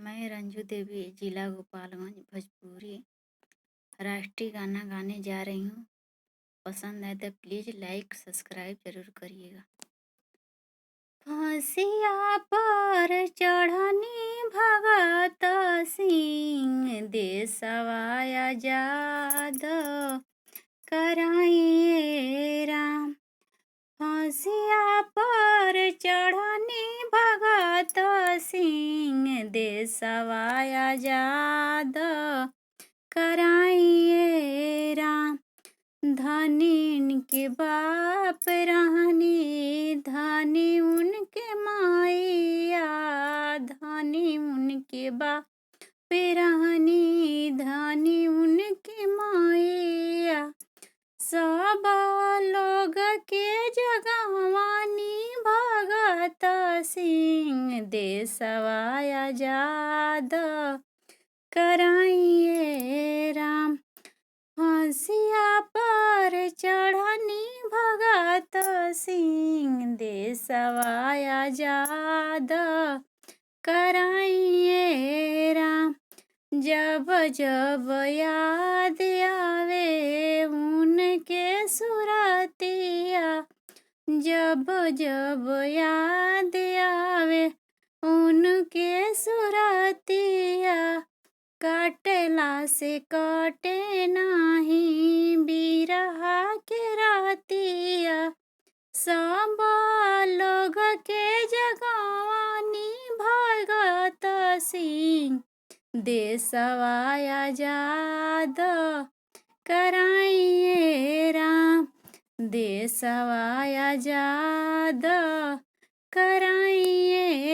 मैं रंजू देवी जिला गोपालगंज भोजपुरी राष्ट्रीय गाना गाने जा रही हूँ। पसंद आए तो प्लीज़ लाइक सब्सक्राइब जरूर करिएगा। फांसिया पर चढ़नी भगत सिंह देशवा आजाद कराइए राम। फांसिया पर चढ़नी भगत सिंह देशवा आजाद कराइए राम। धनी के बाप रहनी धनी उनके माइया, धनी उनके बाप रहनी धनी उनके माइया। सब लोग के जगवानी भगत सिंह देशवा आजाद कराइए राम। फांसिया पर चढ़नी भगत सिंह देशवा आजाद कराइए राम। जब जब याद आवे उनके सुरतिया, जब जब याद आवे उनके सुरतिया। कटला से कटे नाही बिरहा के रातिया। सब लोग के जगवानी भगत सिंह देशवा आजाद कराइए राम। देशवा आजाद कराइए